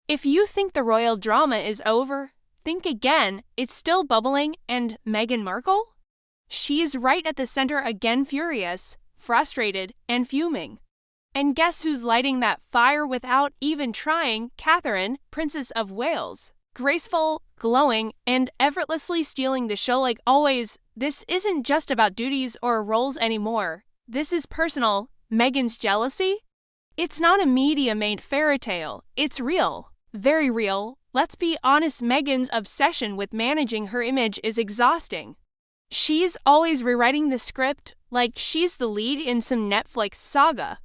If you think the royal drama is over, think again. It's still bubbling. And Meghan Markle? She's right at the center again, furious, frustrated, and fuming. And guess who's lighting that fire without even trying? Catherine, Princess of Wales. Graceful, glowing, and effortlessly stealing the show like always. This isn't just about duties or roles anymore. This is personal. Meghan's jealousy? It's not a media-made fairy tale. It's real. Very real. Let's be honest, Meghan's obsession with managing her image is exhausting. She's always rewriting the script like she's the lead in some Netflix saga.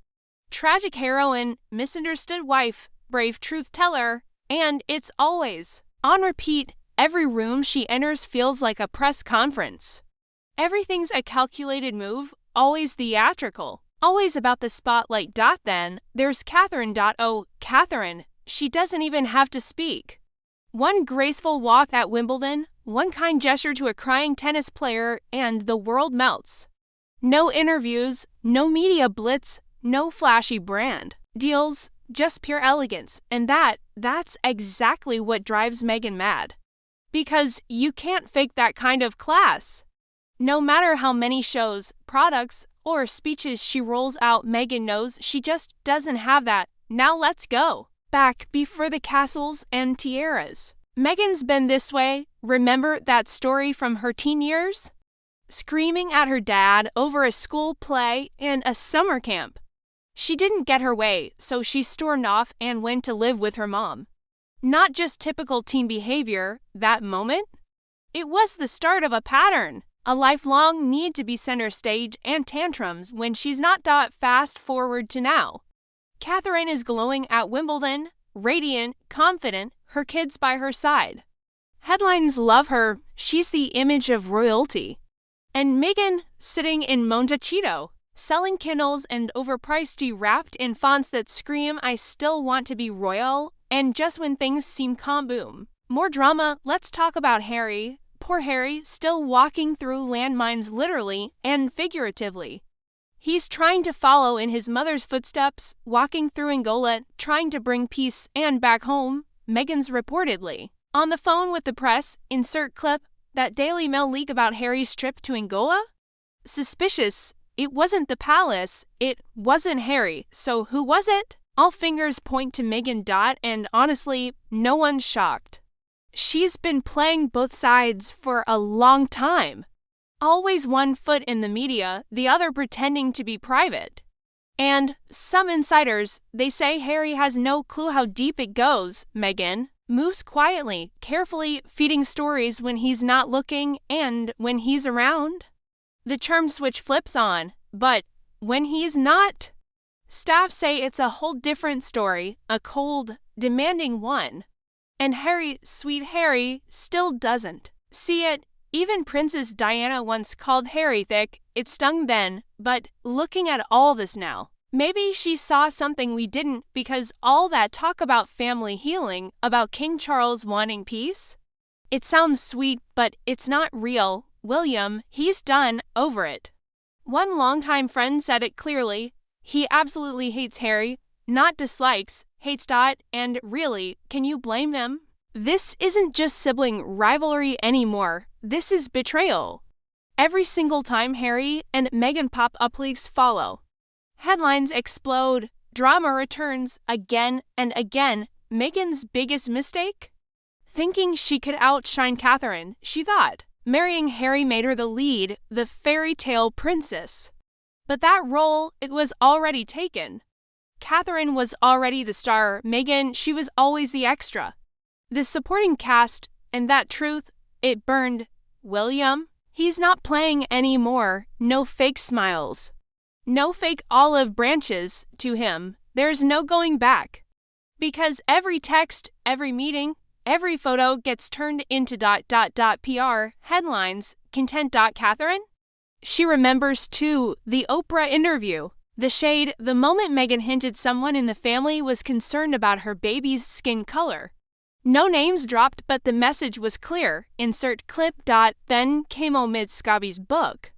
Tragic heroine, misunderstood wife, brave truth teller, and it's always on repeat. Every room she enters feels like a press conference. Everything's a calculated move, always theatrical, always about the spotlight. Then there's Catherine. Oh, Catherine, she doesn't even have to speak. One graceful walk at Wimbledon, one kind gesture to a crying tennis player, and the world melts. No interviews, no media blitz, no flashy brand deals, just pure elegance. And that's exactly what drives Meghan mad. Because you can't fake that kind of class. No matter how many shows, products, or speeches she rolls out, Meghan knows she just doesn't have that. Now let's go back before the castles and tiaras. Meghan's been this way. Remember that story from her teen years? Screaming at her dad over a school play and a summer camp. She didn't get her way, so she stormed off and went to live with her mom. Not just typical teen behavior, that moment. It was the start of a pattern, a lifelong need to be center stage and tantrums when she's not. Fast forward to now. Catherine is glowing at Wimbledon, radiant, confident, her kids by her side. Headlines love her, she's the image of royalty. And Meghan, sitting in Montecito, selling Kindles and overpriced tea wrapped in fonts that scream, I still want to be royal. And just when things seem calm, boom. More drama. Let's talk about Harry. Poor Harry, still walking through landmines literally and figuratively. He's trying to follow in his mother's footsteps, walking through Angola, trying to bring peace and back home. Meghan's reportedly on the phone with the press. Insert clip. That Daily Mail leak about Harry's trip to Angola? Suspicious. It wasn't the palace. It wasn't Harry. So who was it? All fingers point to Meghan. And honestly, no one's shocked. She's been playing both sides for a long time. Always one foot in the media, the other pretending to be private. And some insiders, they say Harry has no clue how deep it goes. Meghan moves quietly, carefully, feeding stories when he's not looking and when he's around. The charm switch flips on, but when he's not, staff say it's a whole different story, a cold, demanding one. And Harry, sweet Harry, still doesn't see it. Even Princess Diana once called Harry thick. It stung then, but looking at all this now, maybe she saw something we didn't, because all that talk about family healing, about King Charles wanting peace, it sounds sweet, but it's not real. William, he's done, over it. One longtime friend said it clearly. He absolutely hates Harry, not dislikes, hates. And really, can you blame them? This isn't just sibling rivalry anymore. This is betrayal. Every single time Harry and Meghan pop up, leaks follow. Headlines explode. Drama returns again and again. Meghan's biggest mistake? Thinking she could outshine Catherine, she thought. Marrying Harry made her the lead, the fairy tale princess. But that role, it was already taken. Catherine was already the star. Meghan, she was always the extra. The supporting cast, and that truth, it burned. William, he's not playing anymore. No fake smiles. No fake olive branches to him. There's no going back. Because every text, every meeting, every photo gets turned into PR, headlines, content. Catherine? She remembers too, the Oprah interview. The shade, the moment Meghan hinted someone in the family was concerned about her baby's skin color. No names dropped, but the message was clear. Insert clip. Then came Omid Scobie's book.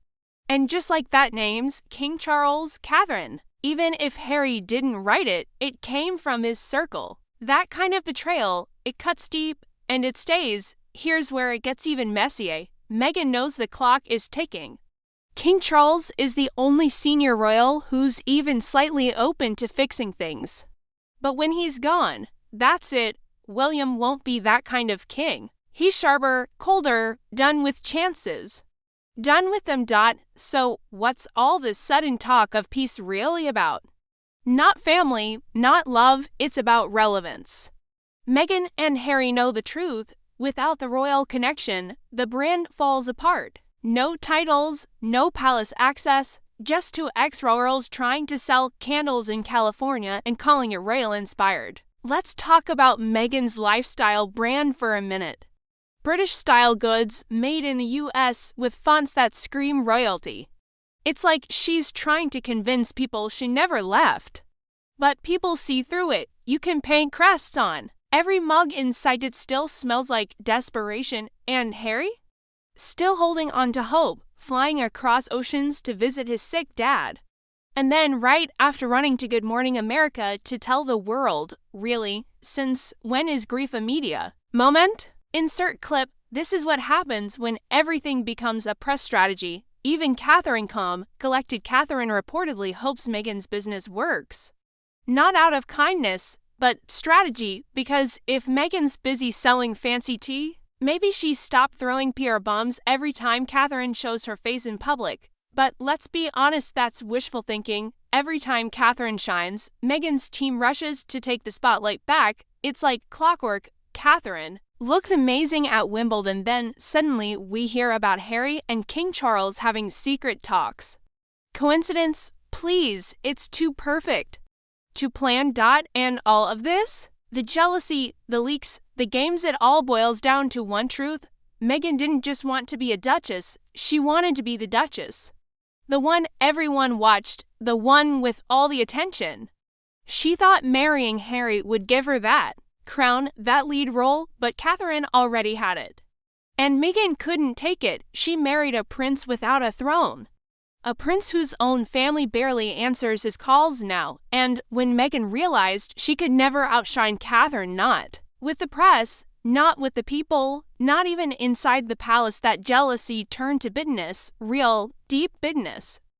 And just like that, names, King Charles, Catherine. Even if Harry didn't write it, it came from his circle. That kind of betrayal, it cuts deep, and it stays. Here's where it gets even messier. Meghan knows the clock is ticking. King Charles is the only senior royal who's even slightly open to fixing things. But when he's gone, that's it. William won't be that kind of king. He's sharper, colder, done with chances. Done with them. So what's all this sudden talk of peace really about? Not family, not love, it's about relevance. Meghan and Harry know the truth. Without the royal connection, the brand falls apart. No titles, no palace access, just two ex-royals trying to sell candles in California and calling it royal-inspired. Let's talk about Meghan's lifestyle brand for a minute. British-style goods made in the US with fonts that scream royalty. It's like she's trying to convince people she never left. But people see through it. You can paint crests on. Every mug inside it still smells like desperation. And Harry? Still holding on to hope, flying across oceans to visit his sick dad. And then right after running to Good Morning America to tell the world, really, since when is grief a media moment? Insert clip. This is what happens when everything becomes a press strategy. Even collected Catherine reportedly hopes Meghan's business works. Not out of kindness, but strategy, because if Meghan's busy selling fancy tea, maybe she stopped throwing PR bombs every time Catherine shows her face in public. But let's be honest, that's wishful thinking. Every time Catherine shines, Meghan's team rushes to take the spotlight back. It's like clockwork. Catherine looks amazing at Wimbledon, then suddenly we hear about Harry and King Charles having secret talks. Coincidence? Please, it's too perfect to plan. And all of this? The jealousy, the leaks, the games, it all boils down to one truth. Meghan didn't just want to be a duchess, she wanted to be the duchess. The one everyone watched, the one with all the attention. She thought marrying Harry would give her that crown, that lead role, but Catherine already had it. And Meghan couldn't take it. She married a prince without a throne. A prince whose own family barely answers his calls now. And when Meghan realized she could never outshine Catherine, not with the press, not with the people, not even inside the palace, that jealousy turned to bitterness, real, deep bitterness.